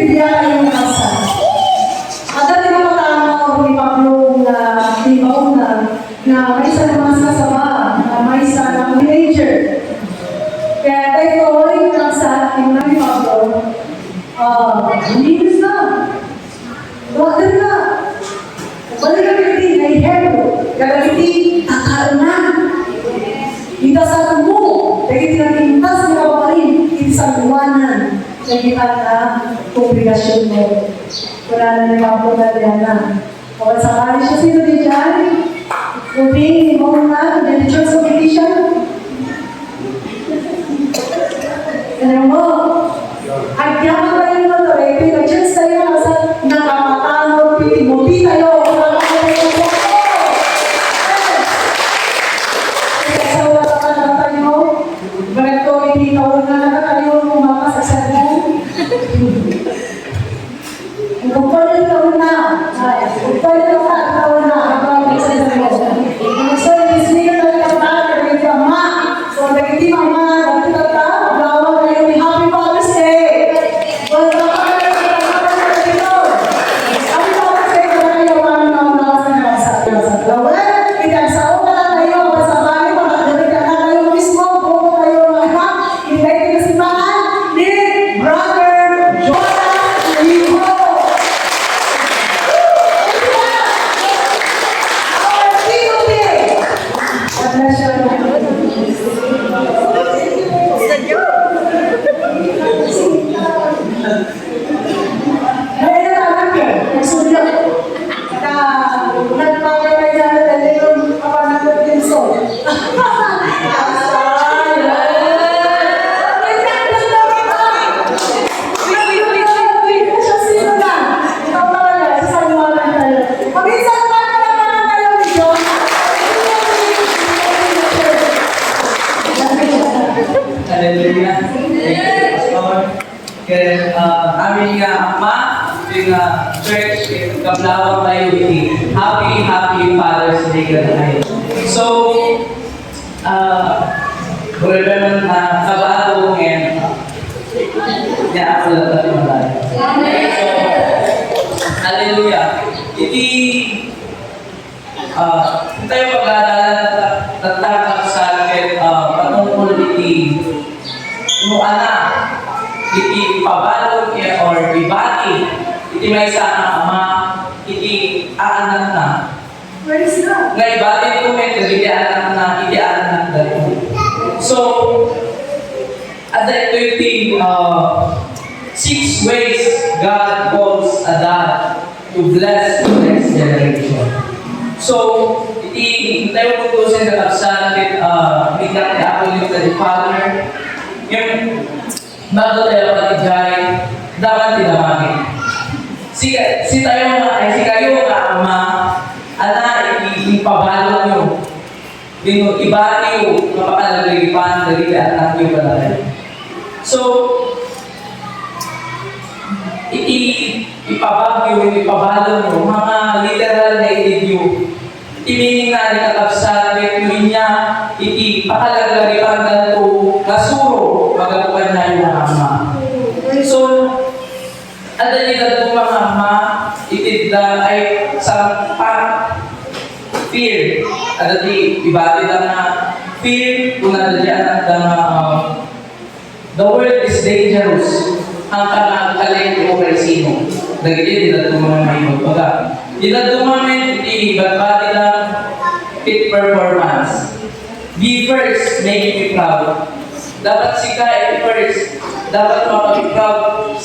Biblia kayong nasa. At dati na patano ni Pablo na may isa naman sa sama, na may isa ng teenager. Kaya tayo ay nasa ating ni Pablo, linis na. Bakit na? Balik ka kiti, naihero. Kaya kiti, takal na. Kita sa tumo, kaya kiti natintas na kaparin, kiti sa luwanan. Kaya kita na obligasyon mo. Wala na ni Pablo na diyan na. Kapag sakali siya sino din dyan, uting, mo na, the church of Elisha. Ano mo? Agyan mo tayo mo to, pinag-church tayo sa nakamatano, pitimuti tayo, nakamatano tayo. Kaya sa wala ka na tayo, bakit ko ititawag na tayo mapasasad mo? Kung pwede taon na, kung pwede taon na, habang isa sa mo. So, isip na lang ka, kaya ka ma. So, nagiti mama, nagiti ka, gawa kayo ni Happy Father's Day. Well, Happy Father's Day, kaya kayo mga sa gawin. Kita sa una na tayo, sa bahay, makakita na kayo mismo, kung kayo mga hindi kayo kinasipahan ni Brother Jonah Liho. Hallelujah. Kaya aming ama, yung church, Kablawang Mayuti. Happy Father's Day ka tayo. So, wala naman kabago ngayon. Kaya ako lang tayo malayo. So, hallelujah. Iti, tayo pag-aalalan tatapag sa akin patungkol iti mo anak iti pabalog or ibati iti may sana ama iti aanak na nga ibati ko may iti anak na iti anak na so at ito iti 6 ways God calls a dad to bless the next generation. So, iti tayo putusin na kapsa natin biglang ako yung the Father. Yung bago tayo patigay, dapat tinamagin. Si kayo nga ama, ipabalo nyo. Ibati nyo, mapakalagalipan, dali anak nyo palagay. So, ipabalo nyo, mga literal na itidyo. Imining na rin kakapsa, rin niya, pakalagaripan na ito, kasuro, magabukan na yung mga ama. So, at dalilad ng mga ama, itidda ay sa fear. At ibati lang na fear, kung nadadyan na the world is dangerous. Ang kanakalit o kay sino. Dagiti, dilad ng mga mayroon. Dilad ng mga ibati lang fit performance. Be first, make me proud. Dapat sika first. Dapat mapag-proud.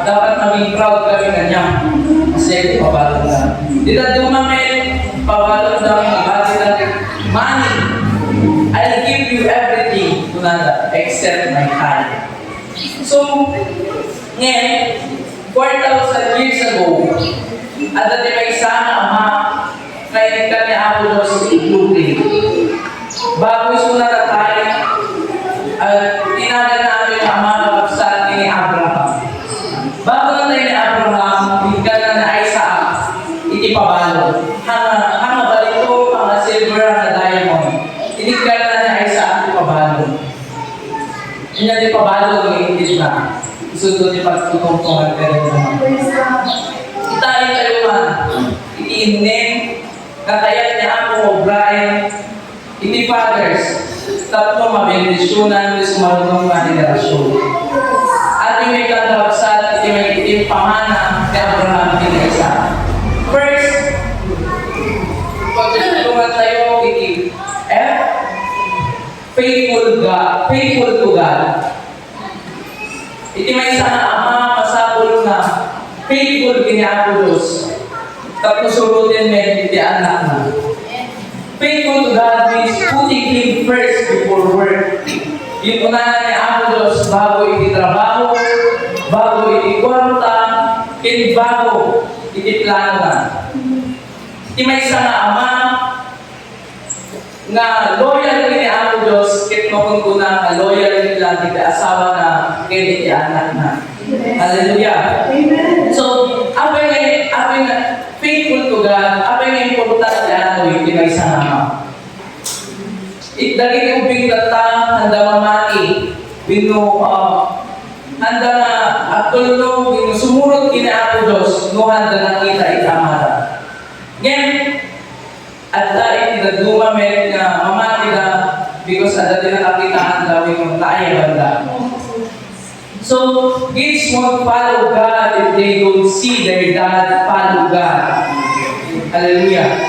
Dapat maging proud kami kanya. Kasi pabalog lang. Dilad ng mga pabalog lang ibati lang money. I'll give you everything, except my time. So, ngayon, 4,000 years ago, at dati may sana ama, ngayon kami ako doon sa blueprint. Bago suna na tayo, tinagal namin ang ama kapsa ni Abraham. Bago na tayo ni Abraham, hingga na Isaac, itipabalo. Hanga balik ko, mga silver na diamond. Tiniggal na ni Isaac, itipabalo. Hindi pabalo ng English na. Isundot yung pagtutungtungan ka rin naman. Itayo tayo man, itiinin, katayat niya ako o Brian, iti fathers, tapos mabendisyonan ni sumarunong na henerasyon. At yung may katabsat, iti may itim pamana ni Abraham Tinesa. First, pagtutulungan tayo, iti F, faithful to God. Iti may sana ama masabol na faithful kini ako Diyos. Tapos surutin may iti anak na. Faithful to God means putting Him first before work. Yung unahan ni ako Diyos bago iti trabaho, bago iti kwarta, iti bago iti plano na. Iti may sana ama na loyal kini ako Diyos, kit makungguna ka loyal nila iti asawa na kini iti anak na. Hallelujah. Amen. So, apa yung faithful to God, apa yung importante ano yung tinay sa nama. Dagi yung bigtata, handa mamati, handa na atol no, sumurot kini ako Diyos, no handa na kita itamara. Ngayon, at dahil dumamit na mamati na because at dahil nakakitaan daw yung kaya banda. So, kids won't follow God if they don't see their dad follow God. Hallelujah.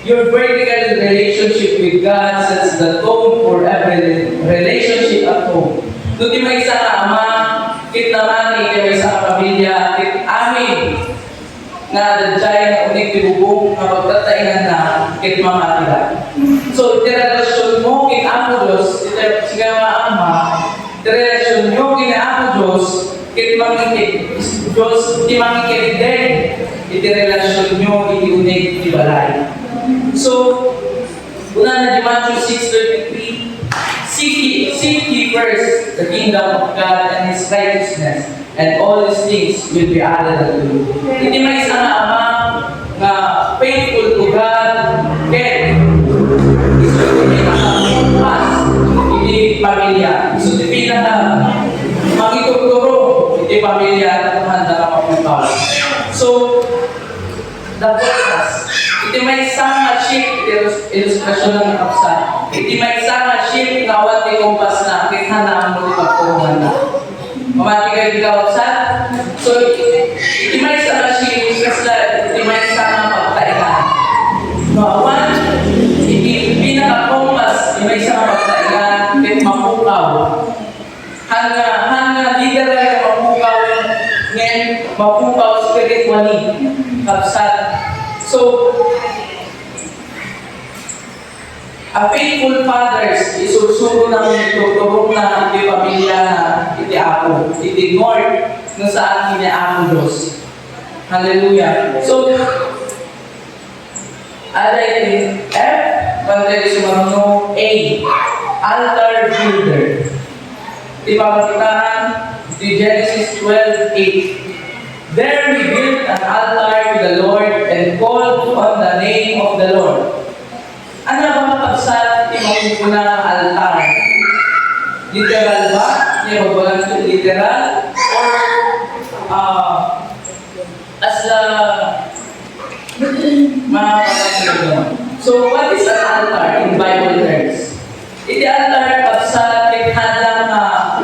Your vertical relationship with God sets the tone for every relationship at home. Doon may isa ka ama, kit naman may isa ka pamilya, kit amin, na dadjay na unik tibubong na pagtatainan na kit mamatira. So, iti relasyon mo kit ako Diyos, iti siga nga ama, iti relasyon mo kit ako Diyos, kit mangikit, Diyos, iti mangikit din, iti relasyon nyo, iti unik, iti balay. So, una na di Matthew 6:33, seek ye first the kingdom of God and His righteousness, and all these things will be added unto you. Hindi may isang ama na faithful to God, kaya isuti pinaka-pas, hindi pamilya. Isuti pinaka-makituturo, hindi pamilya at handa na mapunta. So, the focus. Iti may isang ship, ilustrasyon ng kapsa. Iti may isang ship na awat ni kumpas na, kita na mo ipagpurungan na. Mamati kayo di kapsa? So, iti may isang ship, iti may isang pagtainan. Awan, iti pinaka-kumpas, iti may isang pagtainan, iti mapukaw. Hanga leader na mapukaw, ngayon mapukaw spiritually, kapsat. So, a faithful fathers, isusuro ng tutulong na iti pamilya na iti ako, iti Lord, na saan kini ako Diyos. Hallelujah. So, alright, F, pantay sumarunong A, altar builder. Iti pamatitaan, iti Genesis 12:8. There we built an altar to the Lord and called on the name of the Lord. Ano ba kapsat imamumuna ng altar? Literal ba? Hindi magbalang literal? Or as a mga kapatid. So what is an altar in Bible terms? Iti altar kapsat ikhanlang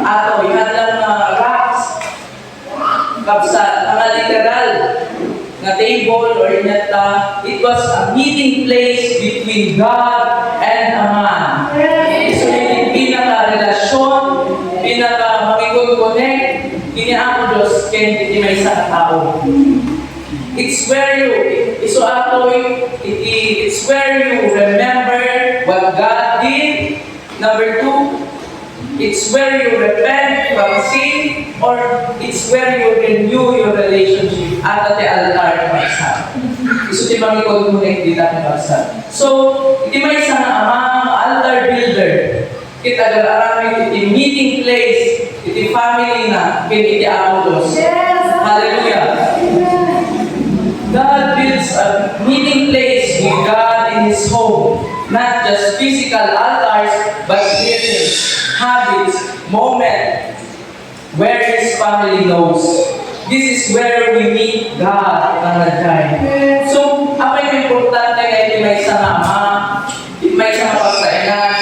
ato, ikhanlang rocks kapsat, mga literal na table or inata, it was a meeting place between God and a man. So, yung pinaka-relasyon, pinaka-makikog-connect, kini ako Diyos, kaya hindi may isa na tao. It's where it's where you remember what God did. Number 2, it's where you repent from sin, or it's where you renew your relationship at the altar ng Pagsa. Iso di bang i-connect dito ng Pagsa. So, iti may isang ama, altar builder. Kita agararami iti meeting place, iti family na, iti ako Diyos. Hallelujah. God builds a meeting place with God in His home. Not just physical altars, but rhythms, habits, moment, where His family knows. This is where we meet God na nagkay. So, apa yung importante ngayon may isang ama, may isang pagkainan,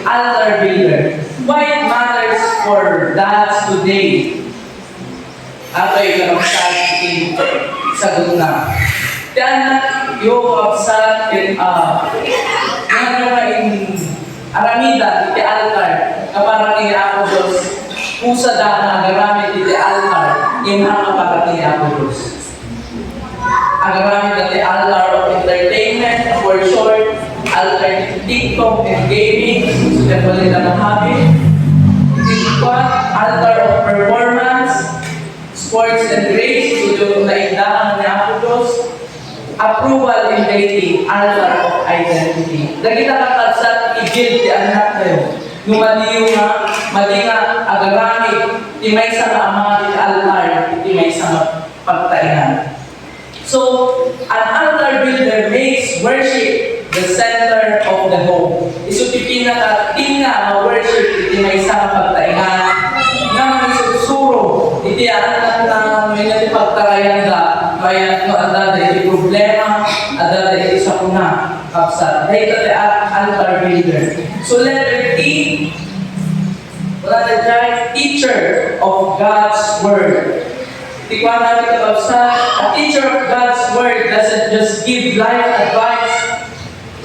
altar builder. Why it matters for dads today? Ato yung karapsat, sagot na. Then, yung karapsat, yung aramida, iti altar, kapara kini ako Diyos, pusa na agaramit iti altar, yung para kini ako Diyos. Agaramit iti altar of entertainment, for short, altar iti TikTok and gaming, susunod pa nila ng habit. Iti altar of performance, sports and grades, susunod na indahan ni ako Diyos. Approval in dating, altar of identity. Dagita kakabsat, i-build di anak kayo. Nung mali nga, agarami, di may isang ama, di altar, di may isang pagtainan. So, an altar builder makes worship the center of the home. Isutipin na tinga na worship, di may isang pagtainan. Nga may susuro, iti anak na may natipagtarayan da, kaya no ada de problema, ada de isa kuna kapsat. Dahil ito altar builder. So letter D, wala na dyan, teacher of God's word. Tikwa natin ito kapsat, a teacher of God's word doesn't just give life advice.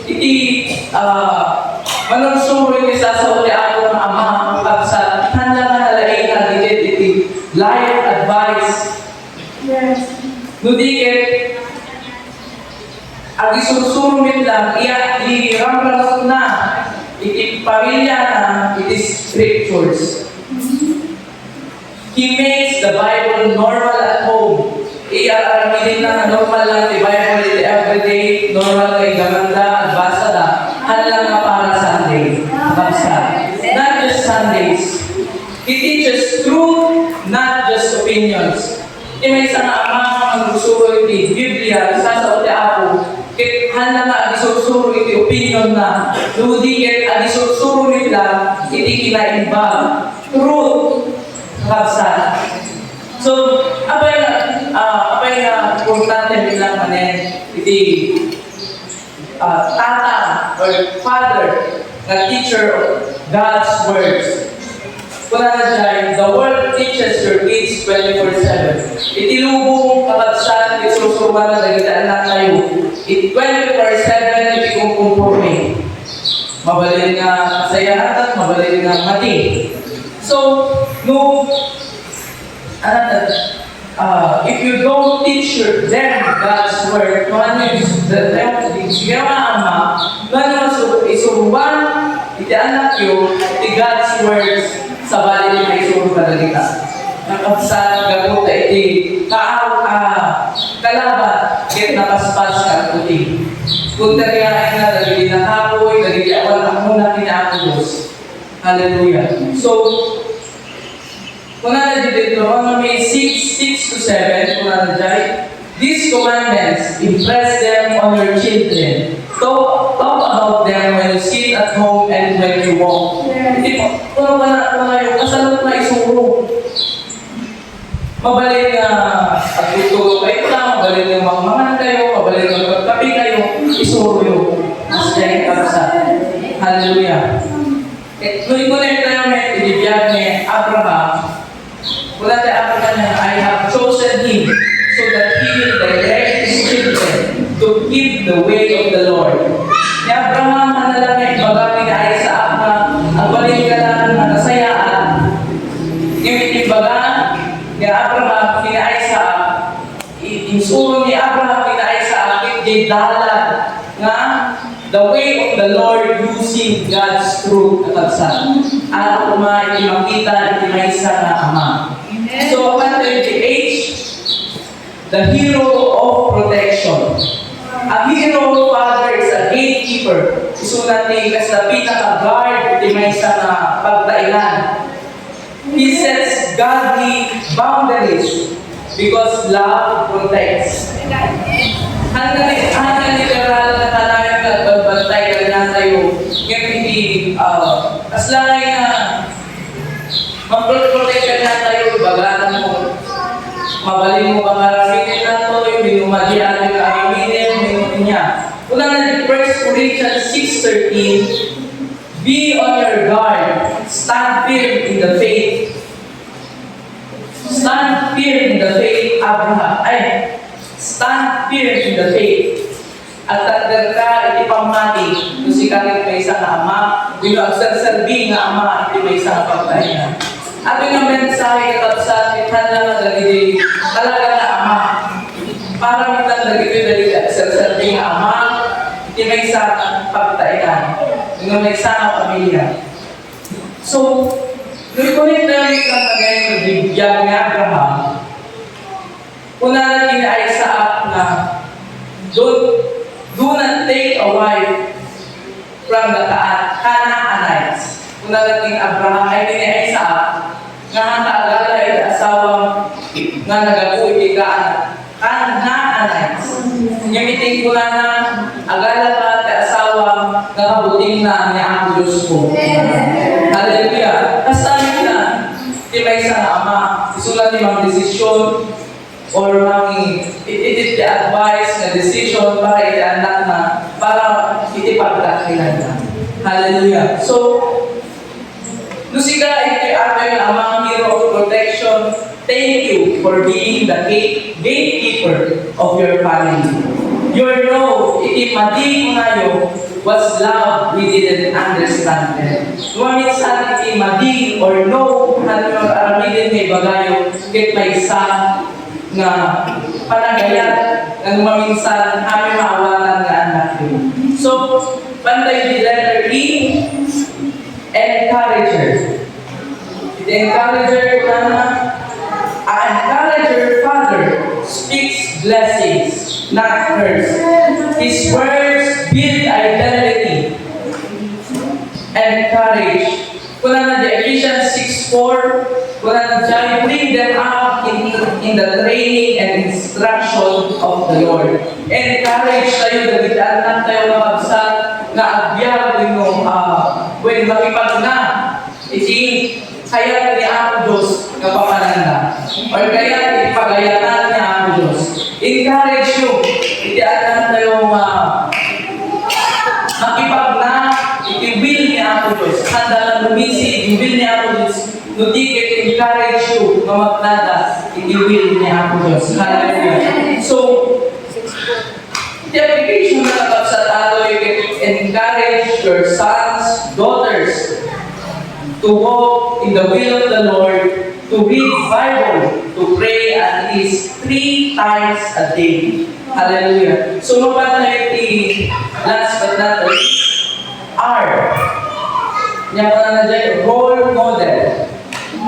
Iti, manunsuro yung isa sa uli ako ng ama kapsat, handa na nalain na iti life advice. Yes. Nudikit, ang isusurumit lang, iramramot na, iti pamilya na, iti scriptures. He makes the Bible normal at home. Iaramidin na normal lang, the Bible iti everyday, normal kay gamanda, at basa na, hanlang nga para Sunday. Basa. Not just Sundays. He teaches truth, not just opinions. May isang ama ang susuro iti Biblia, isa sa uti ako, kit handa nga isursuro iti opinion na, ludikit ang isursuro nila, iti kinaimbag, truth, kapsa. So, apay na importante bilang manen, iti tata or father, na teacher of God's words. Kuna na dyan, the world teaches your kids 24/7. Itilubong kapagsan, isusuruan na nagitaan na kayo. 24/7, ipikumpumporme. Mabalin nga kasayahan at mabalin nga mati. So, if you don't teach them God's word, kung ano yung ginawa ama, ano isuruan, iti anak yun, iti God's words, sa bali ni may suro kalagita. Nakapsat, gabuta, iti, kalabat, kit napaspas ka, puti. Kung tariyain na, dagili na kapoy, dagili awal ang muna kinaakulos. Hallelujah. So, kung na dito, may 6-7, kung na dyan, these commandments, impress them on your children. Talk about them when you sit at home and when you walk. Kung yung kasalot na isuro, mabalin na agtutulog kayo na, mabalin na magmaman kayo, mabalin na magkapi kayo, isuro yun. Mas dyan yung kapsa. Hallelujah. Nung i-connect tayo may tinibiyag ni Abraham, wala tayo Abraham niya, I have chosen him so that he will direct his children to keep the way of the Lord. Ni Abraham, manalangin, bagay na ay sa Abraham, ang balik ka lang na kasayaan. Ibaga, ni Abraham, kinaay sa insuro ni Abraham, kinaay sa akin, di dalan nga the way of the Lord using God's truth at agsan. Ano kumain, makita, may isa na ama. So, upon 28, the hero of protection. A hero, father, is a gatekeeper. Isulat ni sa pinaka-guard, may isa na pagtailan. He sets godly boundaries because love protects. Hanggang literal na talaga nagbantay ka na tayo. Ngayon hindi, as lang ay na mag-protect ka na tayo, bagalan mo mabalin mo bang aramitin na to, yung minumadi ating aramitin, minutin niya. Una na 1 Corinthians 6:13, be on your guard, stand firm in the faith. Stand firm in the faith, Abraham. Stand firm in the faith. At tagdag ka, iti pamati, kung si Katit may isang ama, binagsasabi nga ama, iti may isang pagkain. At yung mensahe katapsat, itan lang na dali talaga na ama. Para itan dali dali agsasabi nga ama, iti may isang pagkain. Yung may isang pamilya. So, reconnect na rin lang ngayon ng bigyan ni Abraham. Una na kinaay sa app na do not take a wife from the Canaanites. Una na kin Abraham ay kinaay sa app nga kaagala ay asawang nga nagabuhi kay Canaanites. Nyamiting ko na agala ka at asawang nakabuting na ni ang Diyos ko. Hallelujah. Kasabi na, di ba isang ama, isulat ni mga desisyon or it the advice na decision para iti-anak na, para iti-pagdakilan na. Hallelujah. So, Lusika, iti ato yung amang hero of protection, thank you for being the gatekeeper of your family. Your no, iti madi ngayon, was love we didn't understand them. Minsan iti madi or no, natin aramidin may bagayo, kit may isa nga panagayat, ng maminsan kami maawalan nga anak yun. So, bantay di letter E, encourager. The encourager an encourager father speaks blessings, not curse. His words build identity and courage. Kuna na di Ephesians 6:4, kuna na dyan, bring them up in the training and instruction of the Lord. Encourage tayo, dagitaan lang tayo mabagsak na agbyag when makipag na, iti kaya ni ang Diyos na pamananda. Or kaya ipagayatan ni ang Diyos. Encourage you, itiaan tayo makipag na, iti-will ni ang Diyos. Handa lang lumisi, iti-will ni ang Diyos. Nutikit, encourage you, mamatnada, iti-will ni ang Diyos. Hallelujah. So, the application na kapag sa tato, you can encourage your sons, daughters, to walk in the will of the Lord, to read Bible, to pray at least 3 times a day. Hallelujah. So, mapatay last but not least, R. Yan pa na dyan, role model.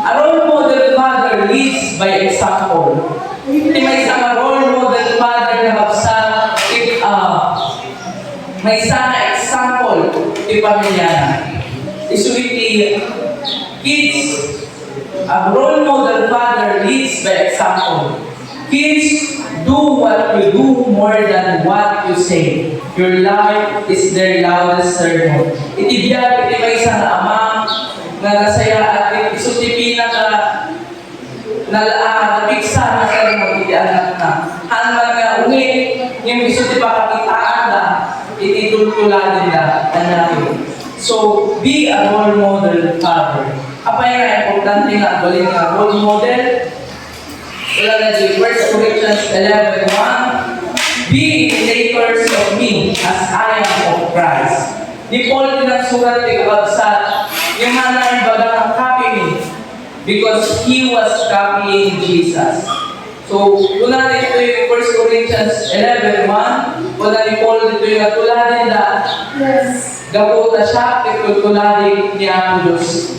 A role model father leads by example. Hindi may isang role model father na baksa, may isang example di pamilya na. Isuiti, kids, a role model father leads by example. Kids, do what you do more than what you say. Your life is their loudest sermon. Itibiyag, iti may isang ama na nasaya at isutipi na ka napiksa na sermon, iti anak na. Hanman nga ungit, yung isuti pa kakitaan na, ititultulan nila, anak. So, be a role model father. Apa yung importante nga, balik nga role model? Wala na di 1 Corinthians 11:1, be imitators of me as I am of Christ. Di Paul pinagsurat ni Kabagsa, yung hanay baga ang copy me, because he was copying Jesus. So, una dito yung 1 Corinthians 11:1, una ni Paul dito yung natuladin na, gapo na siya, tutuladi ni ang Diyos.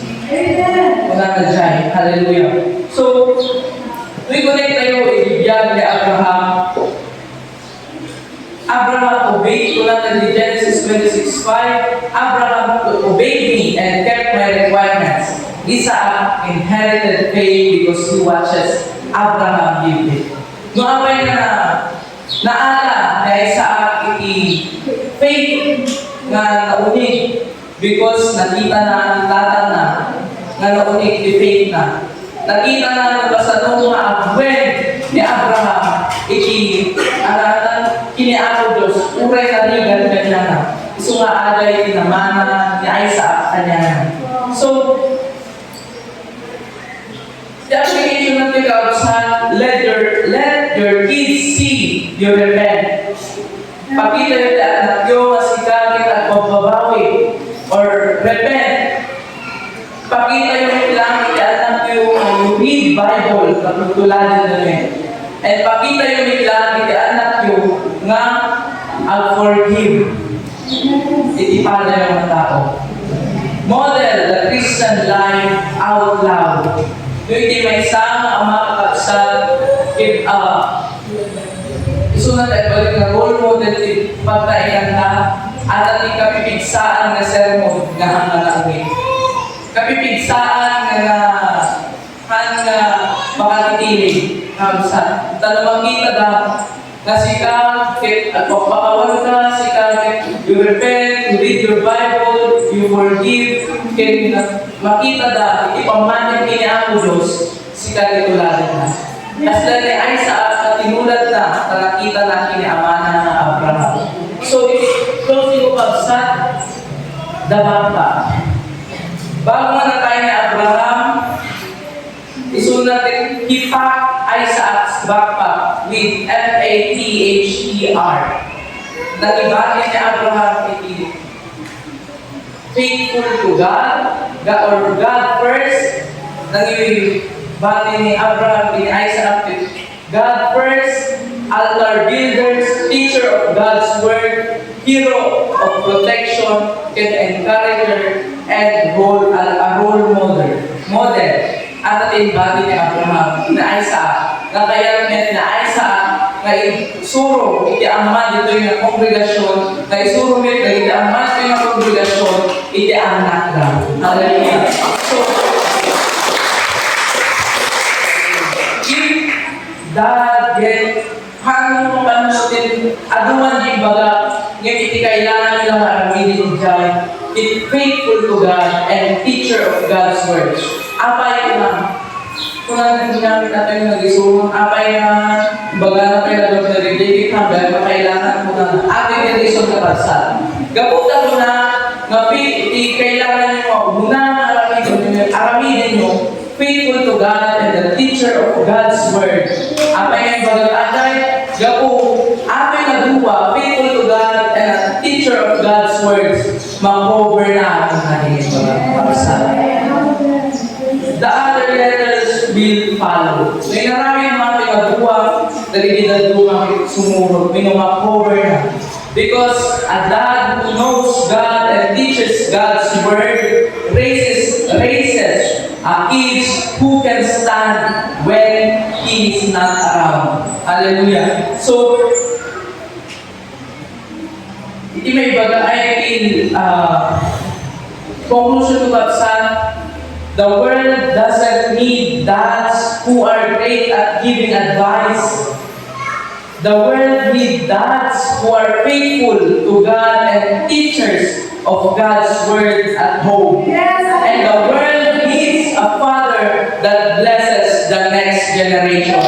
Una na dyan. Hallelujah. So, reconnect tayo, ibibiyag ni Abraham. Abraham obeyed, una na di Genesis 26:5, Abraham obeyed me and kept my requirements. Isaac inherited faith because he watches Abraham give it. No, apay na naala na Isaac faith nga naunig because nakita na tatan na nga naunig ni faith na. Nakita na sa nung mga abwen ni So nga agay tinamana ni Isaac kanya. So, the application ng tigawsan, let your kids see you repent. Pakita yung anak nyo masikapit at magbabawi or repent. Pakita yung ilang anak nyo read Bible katutuladan namin. And pakita yung ilang anak nyo nga I'll forgive. Itipala yung mga tao. Model the Christian life out loud. Yung hindi may sama ang mga kakabsat, isunod ay balik na role model pagtainan ka at ating kapipigsaan na sermon na hangalangin. Kapipigsaan na hanga makatitig kakabsat. Talabang kita na sika, at pagpakawan ka, sika, you repent, you read your Bible, you forgive, makita ipamanin kini ang Diyos, sika titularan na. As lang ni Isaac, at tinulad na, nakita na kini amana ng Abraham. So, closing ko pagsat, dabang pa. Bago na tayo ni Abraham, isunod natin, he packed Isaac's backpack with F-A-T-H-E-R. Nag-ibagin ni Abraham iti faithful to God, or God first. Nag-ibagin ni Abraham iti Isaac, God first, altar builders, teacher of God's word, hero of protection, and encourager, and a role model. At ating bagi ni Abraham, na Isaac, na kaya namin na Isaac, na isuro, iti ama dito yung kongregasyon, na isuro nito, iti ama dito yung kongregasyon, iti anak na. Hallelujah. So, if dad get, hanggang panutin, aduman di baga, ngayon iti kailangan nila maraminin dyan, it faithful to God and teacher of God's word. Apay ko lang. Kung natin natin nag-isurong, apay na baga na kayo nagawag na rin, hanggang kailangan ko na ating edison na kalsat. Gaputan mo na, kailangan nyo, muna aramidin nyo, faithful to God and the teacher of God's word. Apay nga baga atay, gapu, apay na duwa, faithful to God and a teacher of God's words, mag-over na ang kanyang baga kalsat. The other letters will follow. So, inaraming mga pinagawa, nalilidad mga sumurot, minumag-cover na. Because a dad who knows God and teaches God's word raises kids who can stand when He is not around. Hallelujah. So, iti may baga ay conclusion to Babsan, the world doesn't need dads who are great at giving advice. The world needs dads who are faithful to God and teachers of God's word at home. Yes. And the world needs a father that blesses the next generation.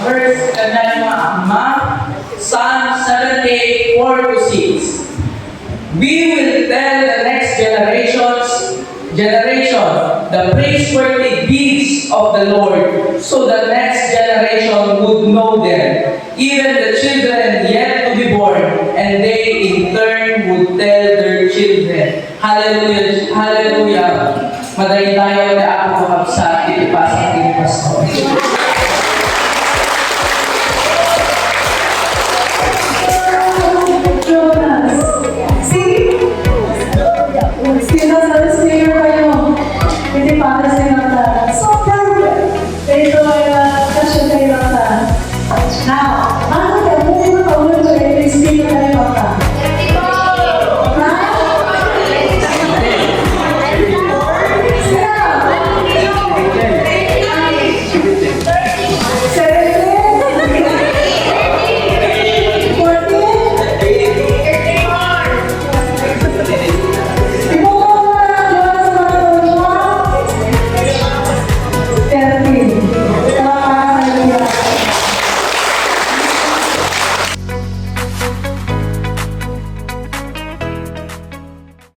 Verse kanan mga ama, Psalm 78:4-6. We will tell the next generation the praiseworthy deeds of the Lord, so the next generation would know them, even the children yet to be born, and they in turn would tell their children. Hallelujah! Hallelujah! Madaydayaw na ako makapsa, itipasang pastor. Sino sa singer kayo? Hindi para sa